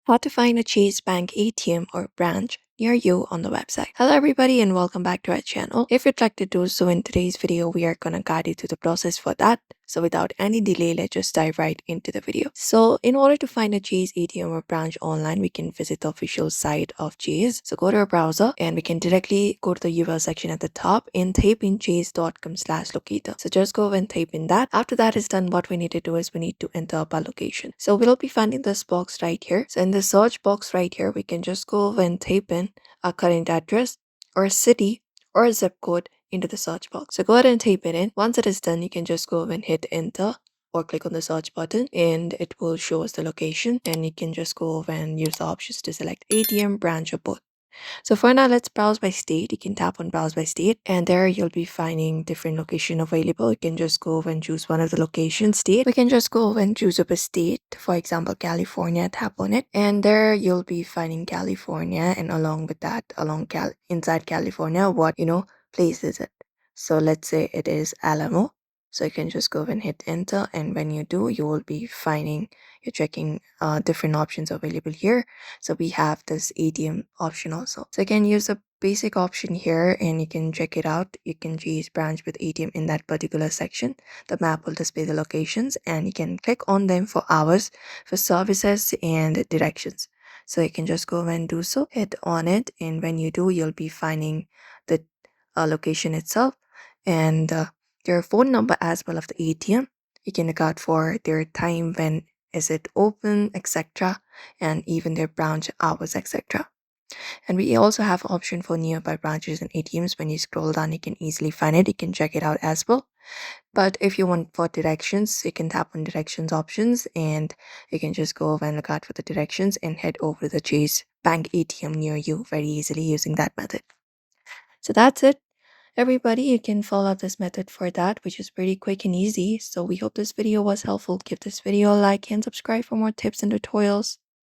How to find a Chase Bank ATM or branch near you on the website. Hello everybody and welcome back to our channel. If you'd like to do so, in today's video we are gonna guide you through the process for that. So without any delay, let's just dive right into the video. So in order to find a Chase ATM or branch online, we can visit the official site of Chase. So go to our browser and we can directly go to the URL section at the top and type in chase.com/locator. So just go and type in that. After that is done, what we need to do is we need to enter up our location. So we'll be finding this box right here. So in the search box right here, we can just go and type in our current address or city or zip code into the search box. So go ahead and type it in. Once it is done, you can just go and hit enter or click on the search button and it will show us the location, and you can just go and use the options to select ATM, branch, or both. So for now, let's browse by state. You can tap on browse by state and there you'll be finding different location available. You can just go and choose one of the location state. We can just go and choose up a state, for example, California, tap on it. And there you'll be finding California, and along with that, inside California, what, place is it? So let's say it is Alamo. So you can just go and hit enter, and when you do, you will be finding, you're checking different options available here. So we have this ATM option also. So you can use the basic option here and you can check it out. You can choose branch with ATM in that particular section. The map will display the locations and you can click on them for hours, for services and directions. So you can just go and do so, hit on it, and when you do, you'll be finding the location itself and their phone number as well of the ATM. You can look out for their time, when is it open, etc., and even their branch hours, etc. And we also have option for nearby branches and ATMs. When you scroll down, you can easily find it. You can check it out as well. But if you want for directions, you can tap on directions options and you can just go over and look out for the directions and head over to the Chase Bank ATM near you very easily using that method. So that's it. Everybody, you can follow this method for that, which is pretty quick and easy. So we hope this video was helpful. Give this video a like and subscribe for more tips and tutorials.